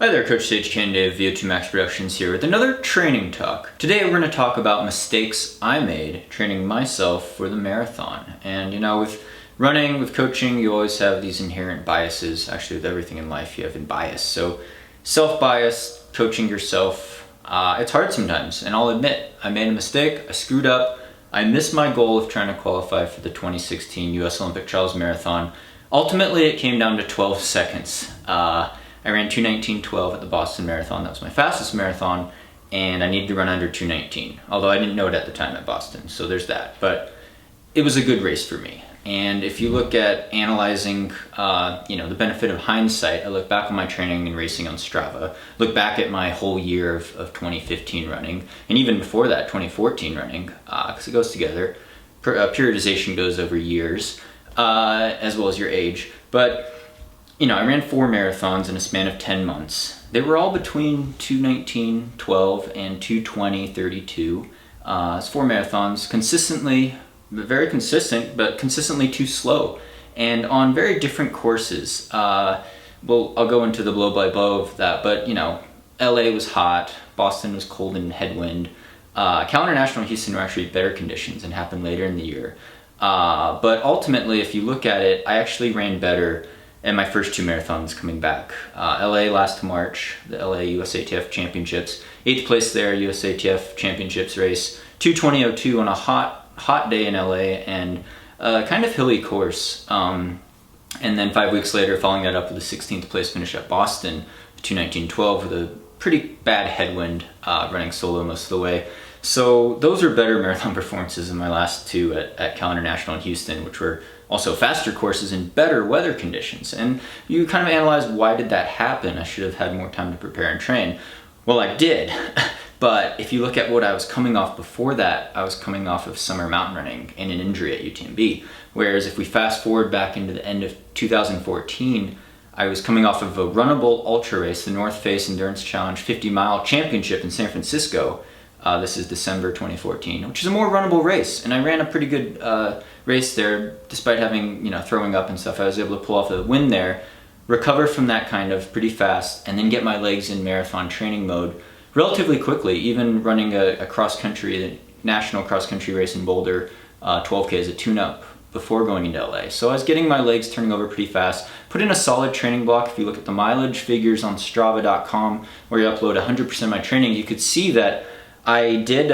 Hi there, Coach Sage Kennedy of VO2 Max Productions here with another training talk. Today we're going to talk about mistakes I made training myself for the marathon. And you know, with running, with coaching, you always have these inherent biases. Actually, with everything in life, you have a bias. So self-bias, coaching yourself, it's hard sometimes. And I'll admit, I made a mistake, I screwed up, I missed my goal of trying to qualify for the 2016 US Olympic Trials Marathon. Ultimately, it came down to 12 seconds. I ran 2:19.12 at the Boston Marathon. That was my fastest marathon, and I needed to run under 2:19, although I didn't know it at the time at Boston, so there's that. But it was a good race for me. And if you look at analyzing, the benefit of hindsight, I look back on my training and racing on Strava, look back at my whole year of 2015 running, and even before that, 2014 running, because it goes together. Periodization goes over years, as well as your age. But I ran 4 marathons in a span of 10 months. They were all between 2:19.12 and 2:20.32. It's 4 marathons, consistently, very consistent, but consistently too slow. And on very different courses. I'll go into the blow by blow of that, but LA was hot, Boston was cold and headwind. Cal International and Houston were actually better conditions and happened later in the year. But ultimately, if you look at it, I actually ran better in my first 2 marathons coming back. LA last March, the LA USATF Championships, 8th place there, USATF Championships race, 2:20.02 on a hot day in LA and kind of hilly course. And then 5 weeks later, following that up with a 16th place finish at Boston, 2:19.12 with a pretty bad headwind, running solo most of the way. So those are better marathon performances than my last 2 at Cal International in Houston, which were also faster courses in better weather conditions. And you kind of analyze, why did that happen? I should have had more time to prepare and train. Well, I did. But if you look at what I was coming off before that, I was coming off of summer mountain running and an injury at UTMB. Whereas if we fast forward back into the end of 2014, I was coming off of a runnable ultra race, the North Face Endurance Challenge 50-mile championship in San Francisco. This is December 2014, which is a more runnable race. And I ran a pretty good race there, despite having, throwing up and stuff. I was able to pull off a win there, recover from that kind of pretty fast, and then get my legs in marathon training mode relatively quickly, even running a cross-country, national cross-country race in Boulder, 12K as a tune-up before going into LA. So I was getting my legs turning over pretty fast, put in a solid training block. If you look at the mileage figures on strava.com, where you upload 100% of my training, you could see that I did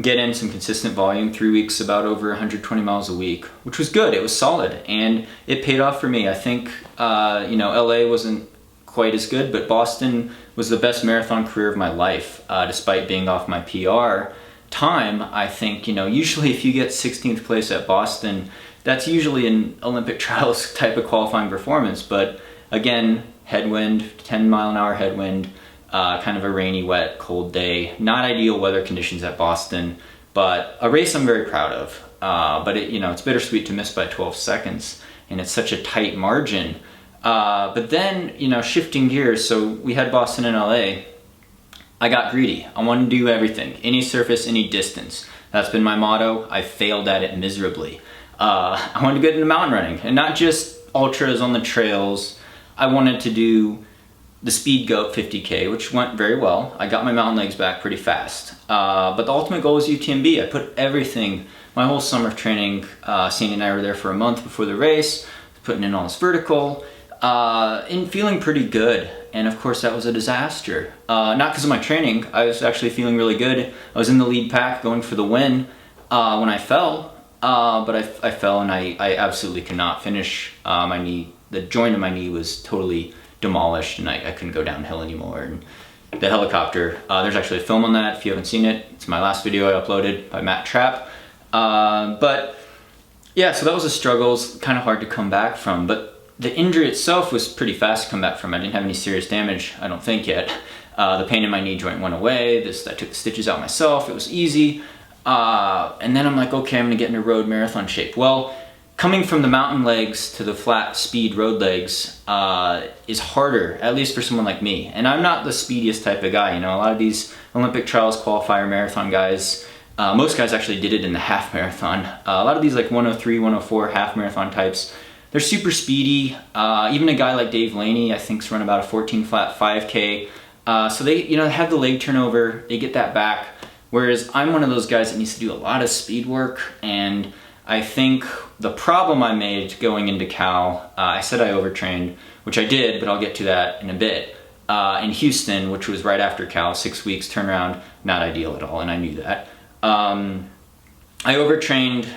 get in some consistent volume, 3 weeks, about over 120 miles a week, which was good. It was solid, and it paid off for me. I think, LA wasn't quite as good, but Boston was the best marathon career of my life, despite being off my PR time. I think, usually if you get 16th place at Boston, that's usually an Olympic trials type of qualifying performance. But again, headwind, 10-mile-an-hour headwind, kind of a rainy, wet, cold day. Not ideal weather conditions at Boston, but a race I'm very proud of. But it's bittersweet to miss by 12 seconds, and it's such a tight margin. But then, shifting gears, so we had Boston and LA. I got greedy. I wanted to do everything, any surface, any distance. That's been my motto. I failed at it miserably. I wanted to get into mountain running, and not just ultras on the trails. I wanted to do the Speed Goat 50K, which went very well. I got my mountain legs back pretty fast. But the ultimate goal was UTMB. I put everything, my whole summer of training, Sandy and I were there for a month before the race, putting in all this vertical, and feeling pretty good. And of course that was a disaster. Not because of my training, I was actually feeling really good. I was in the lead pack going for the win when I fell, but I fell and I absolutely could not finish. My knee, the joint of my knee was totally demolished, and I couldn't go downhill anymore. And the helicopter, there's actually a film on that if you haven't seen it. It's my last video I uploaded by Matt Trapp. But yeah, so that was a struggle. It's kind of hard to come back from, but the injury itself was pretty fast to come back from. I didn't have any serious damage, I don't think, yet. The pain in my knee joint went away. I took the stitches out myself. It was easy. And then I'm like, okay, I'm gonna get into road marathon shape. Well, coming from the mountain legs to the flat speed road legs is harder, at least for someone like me. And I'm not the speediest type of guy. A lot of these Olympic trials qualifier marathon guys, most guys actually did it in the half marathon. A lot of these like 103, 104 half marathon types, they're super speedy. Even a guy like Dave Laney, I think's run about a 14 flat 5K. So they, you know, have the leg turnover, they get that back. Whereas I'm one of those guys that needs to do a lot of speed work, and I think the problem I made going into Cal, I said I overtrained, which I did, but I'll get to that in a bit. In Houston, which was right after Cal, 6 weeks turnaround, not ideal at all, and I knew that. I overtrained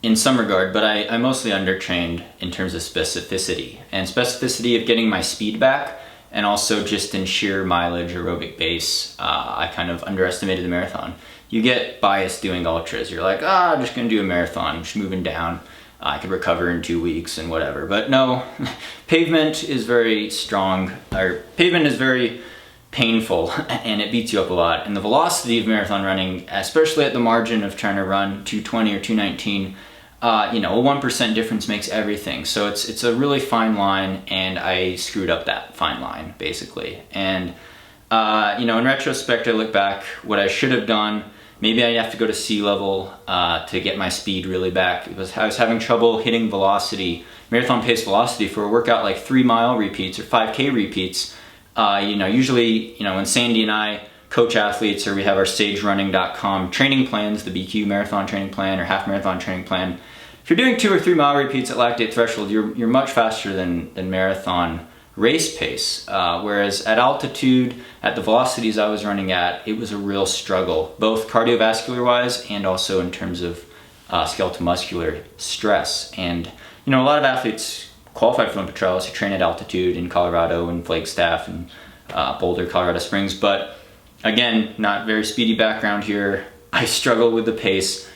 in some regard, but I mostly undertrained in terms of specificity. And specificity of getting my speed back, and also just in sheer mileage aerobic base, I kind of underestimated the marathon. You get biased doing ultras. You're like, I'm just gonna do a marathon, just moving down. I could recover in 2 weeks and whatever. But no, pavement is very strong, or pavement is very painful, and it beats you up a lot. And the velocity of marathon running, especially at the margin of trying to run 220 or 219, you know, a 1% difference makes everything. So it's a really fine line, and I screwed up that fine line, basically. And, you know, in retrospect, I look back, what I should have done, maybe I'd have to go to sea level to get my speed really back, because I was having trouble hitting velocity, marathon pace velocity for a workout like 3-mile repeats or 5K repeats. You know, usually, you know, when Sandy and I coach athletes, or we have our stagerunning.com training plans, the BQ marathon training plan or half marathon training plan, if you're doing 2 or 3 mile repeats at lactate threshold, you're much faster than marathon race pace. Whereas at altitude, at the velocities I was running at, it was a real struggle, both cardiovascular wise and also in terms of skeletal muscular stress. And, you know, a lot of athletes qualified for Olympic trials who train at altitude in Colorado and Flagstaff and Boulder, Colorado Springs, but again, not very speedy background here. I struggle with the pace.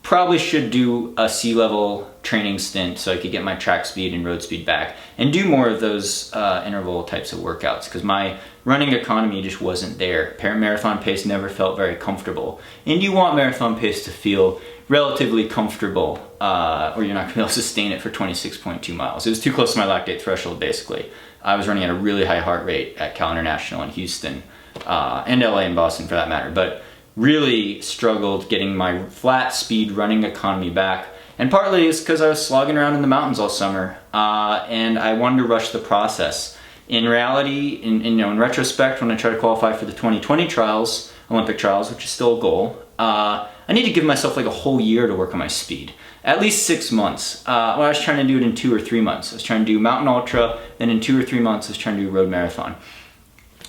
Probably should do a sea level training stint so I could get my track speed and road speed back and do more of those interval types of workouts, because my running economy just wasn't there. Marathon pace never felt very comfortable. And you want marathon pace to feel relatively comfortable, or you're not gonna be able to sustain it for 26.2 miles. It was too close to my lactate threshold, basically. I was running at a really high heart rate at Cal International in Houston, and LA and Boston for that matter, but really struggled getting my flat speed running economy back. And partly it's because I was slogging around in the mountains all summer, and I wanted to rush the process. In reality, in retrospect, when I try to qualify for the 2020 trials, Olympic trials, which is still a goal, I need to give myself like a whole year to work on my speed. At least 6 months. Well, I was trying to do it in 2 or 3 months. I was trying to do mountain ultra, then in 2 or 3 months I was trying to do road marathon.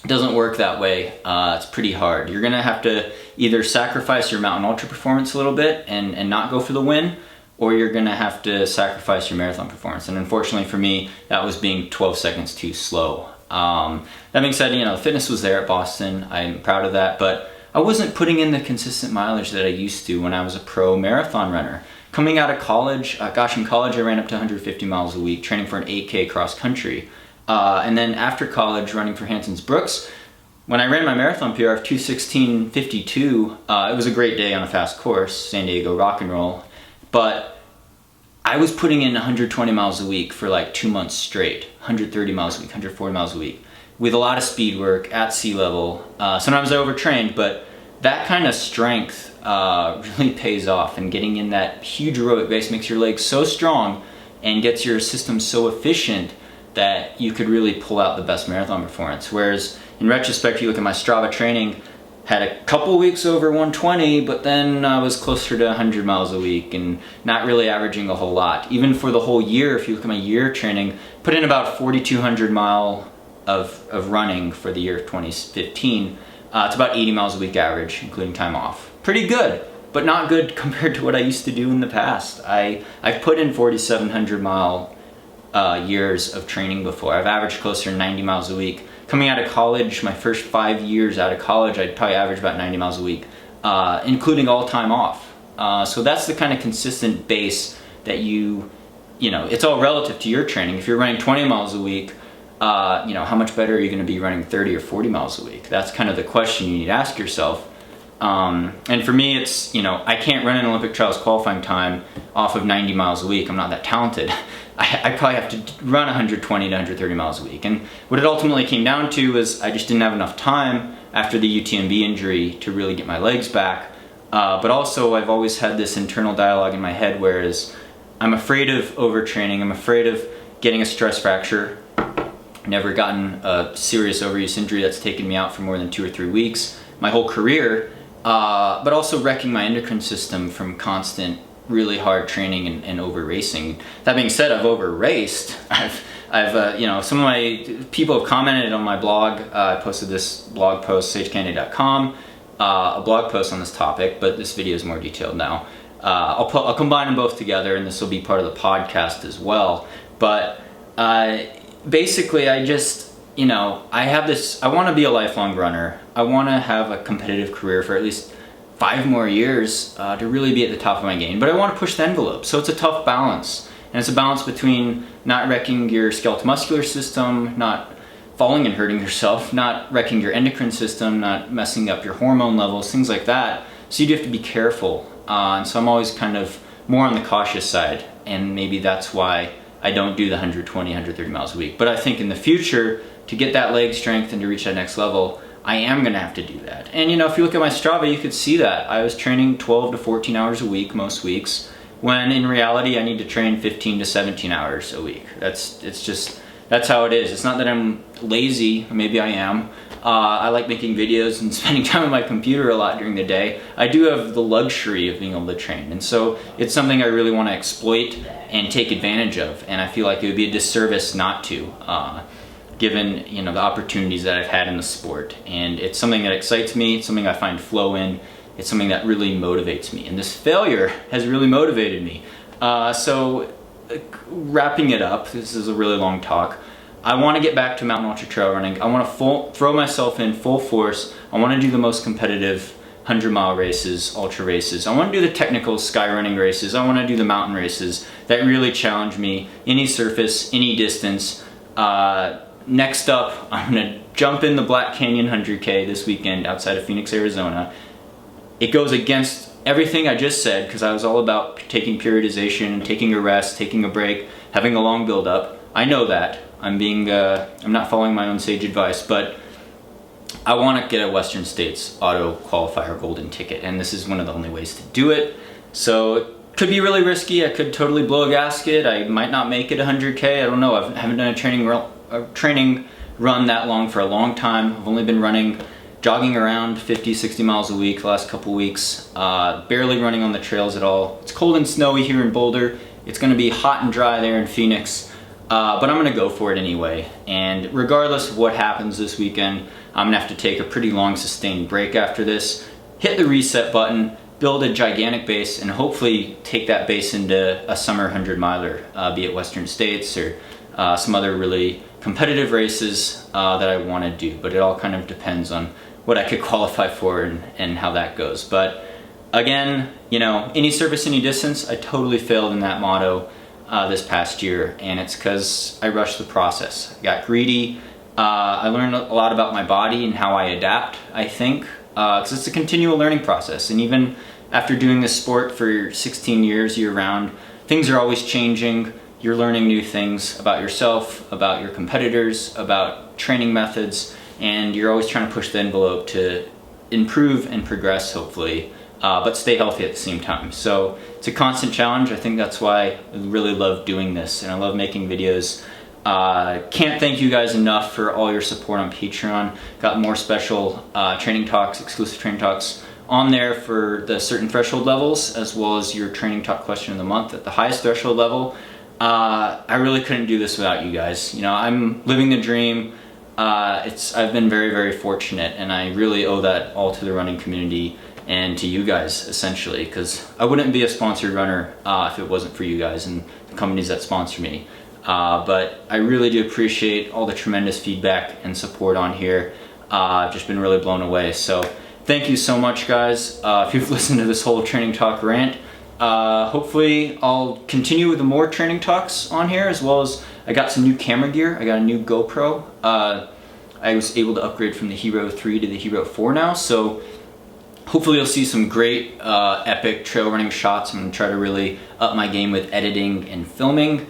It doesn't work that way. It's pretty hard. You're gonna have to either sacrifice your mountain ultra performance a little bit and not go for the win, or you're gonna have to sacrifice your marathon performance. And unfortunately for me, that was being 12 seconds too slow. That being said, you know, the fitness was there at Boston. I'm proud of that, but I wasn't putting in the consistent mileage that I used to when I was a pro marathon runner. Coming out of college, in college I ran up to 150 miles a week, training for an 8K cross country. And then after college, running for Hanson's Brooks, when I ran my marathon PR of 2:16:52, it was a great day on a fast course, San Diego rock and roll, but I was putting in 120 miles a week for like 2 months straight, 130 miles a week, 140 miles a week, with a lot of speed work at sea level. Sometimes I overtrained, but that kind of strength really pays off, and getting in that huge aerobic base makes your legs so strong and gets your system so efficient that you could really pull out the best marathon performance. Whereas in retrospect, you look at my Strava training, had a couple weeks over 120, but then I was closer to 100 miles a week and not really averaging a whole lot. Even for the whole year, if you look at my year training, put in about 4,200 mile of running for the year of 2015. It's about 80 miles a week average, including time off. Pretty good, but not good compared to what I used to do in the past. I've put in 4,700 mile years of training before. I've averaged closer to 90 miles a week. Coming out of college, my first 5 years out of college, I'd probably average about 90 miles a week, including all time off. So that's the kind of consistent base that you know, it's all relative to your training. If you're running 20 miles a week, you know, how much better are you gonna be running 30 or 40 miles a week? That's kind of the question you need to ask yourself. And for me, it's, you know, I can't run an Olympic trials qualifying time off of 90 miles a week. I'm not that talented. I probably have to run 120 to 130 miles a week. And what it ultimately came down to was I just didn't have enough time after the UTMB injury to really get my legs back. But also I've always had this internal dialogue in my head, whereas I'm afraid of overtraining. I'm afraid of getting a stress fracture. Never gotten a serious overuse injury that's taken me out for more than 2 or 3 weeks my whole career, but also wrecking my endocrine system from constant, really hard training and over racing. That being said, I've over raced. Some of my people have commented on my blog. I posted this blog post, sagecandy.com, a blog post on this topic, but this video is more detailed now. I'll combine them both together, and this will be part of the podcast as well. But basically, I want to be a lifelong runner. I want to have a competitive career for at least 5 more years to really be at the top of my game. But I want to push the envelope, so it's a tough balance. And it's a balance between not wrecking your skeletal muscular system, not falling and hurting yourself, not wrecking your endocrine system, not messing up your hormone levels, things like that. So you do have to be careful. And so I'm always kind of more on the cautious side. And maybe that's why I don't do the 120, 130 miles a week. But I think in the future, to get that leg strength and to reach that next level, I am gonna have to do that. And if you look at my Strava, you could see that. I was training 12 to 14 hours a week most weeks, when in reality I need to train 15 to 17 hours a week. That's how it is. It's not that I'm lazy, maybe I am. I like making videos and spending time on my computer a lot during the day. I do have the luxury of being able to train, and so it's something I really want to exploit and take advantage of, and I feel like it would be a disservice not to, given the opportunities that I've had in the sport. And it's something that excites me, it's something I find flow in, it's something that really motivates me, and this failure has really motivated me. So wrapping it up, this is a really long talk. I want to get back to mountain ultra trail running. I want to throw myself in full force. I want to do the most competitive 100-mile races, ultra races. I want to do the technical sky running races. I want to do the mountain races that really challenge me, any surface, any distance. Next up, I'm going to jump in the Black Canyon 100K this weekend outside of Phoenix, Arizona. It goes against everything I just said, because I was all about taking periodization, taking a rest, taking a break, having a long build up. I know that. I'm not following my own sage advice, but I want to get a Western States auto qualifier golden ticket, and this is one of the only ways to do it. So it could be really risky. I could totally blow a gasket. I might not make it 100K. I don't know. I haven't done a training run that long for a long time. I've only been jogging around 50, 60 miles a week the last couple weeks, barely running on the trails at all. It's cold and snowy here in Boulder. It's going to be hot and dry there in Phoenix. But I'm gonna go for it anyway, and regardless of what happens this weekend, I'm gonna have to take a pretty long sustained break after this, hit the reset button, build a gigantic base, and hopefully take that base into a summer 100-miler, be it Western States or some other really competitive races that I want to do. But it all kind of depends on what I could qualify for and how that goes. But again, any surface, any distance, I totally failed in that motto this past year, and it's because I rushed the process. I got greedy. I learned a lot about my body and how I adapt, I think, because it's a continual learning process. And even after doing this sport for 16 years year-round, things are always changing. You're learning new things about yourself, about your competitors, about training methods, and you're always trying to push the envelope to improve and progress, hopefully, but stay healthy at the same time. So it's a constant challenge. I think that's why I really love doing this, and I love making videos. Can't thank you guys enough for all your support on Patreon. Got more special training talks, exclusive training talks on there for the certain threshold levels, as well as your training talk question of the month at the highest threshold level. I really couldn't do this without you guys. I'm living the dream. I've been very, very fortunate, and I really owe that all to the running community and to you guys, essentially, because I wouldn't be a sponsored runner if it wasn't for you guys and the companies that sponsor me. But I really do appreciate all the tremendous feedback and support on here. I've just been really blown away. So thank you so much, guys. If you've listened to this whole training talk rant, hopefully I'll continue with the more training talks on here, as well as I got some new camera gear. I got a new GoPro. I was able to upgrade from the Hero 3 to the Hero 4 now, so hopefully you'll see some great epic trail running shots. I'm going to try to really up my game with editing and filming.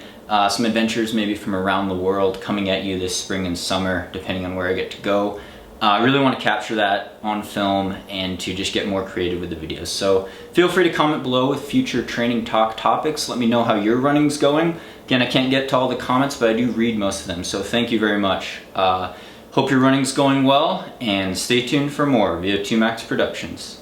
Some adventures maybe from around the world coming at you this spring and summer, depending on where I get to go. I really want to capture that on film and to just get more creative with the videos. So feel free to comment below with future training talk topics. Let me know how your running's going. Again, I can't get to all the comments, but I do read most of them, so thank you very much. Hope your running's going well, and stay tuned for more VO2 Max Productions.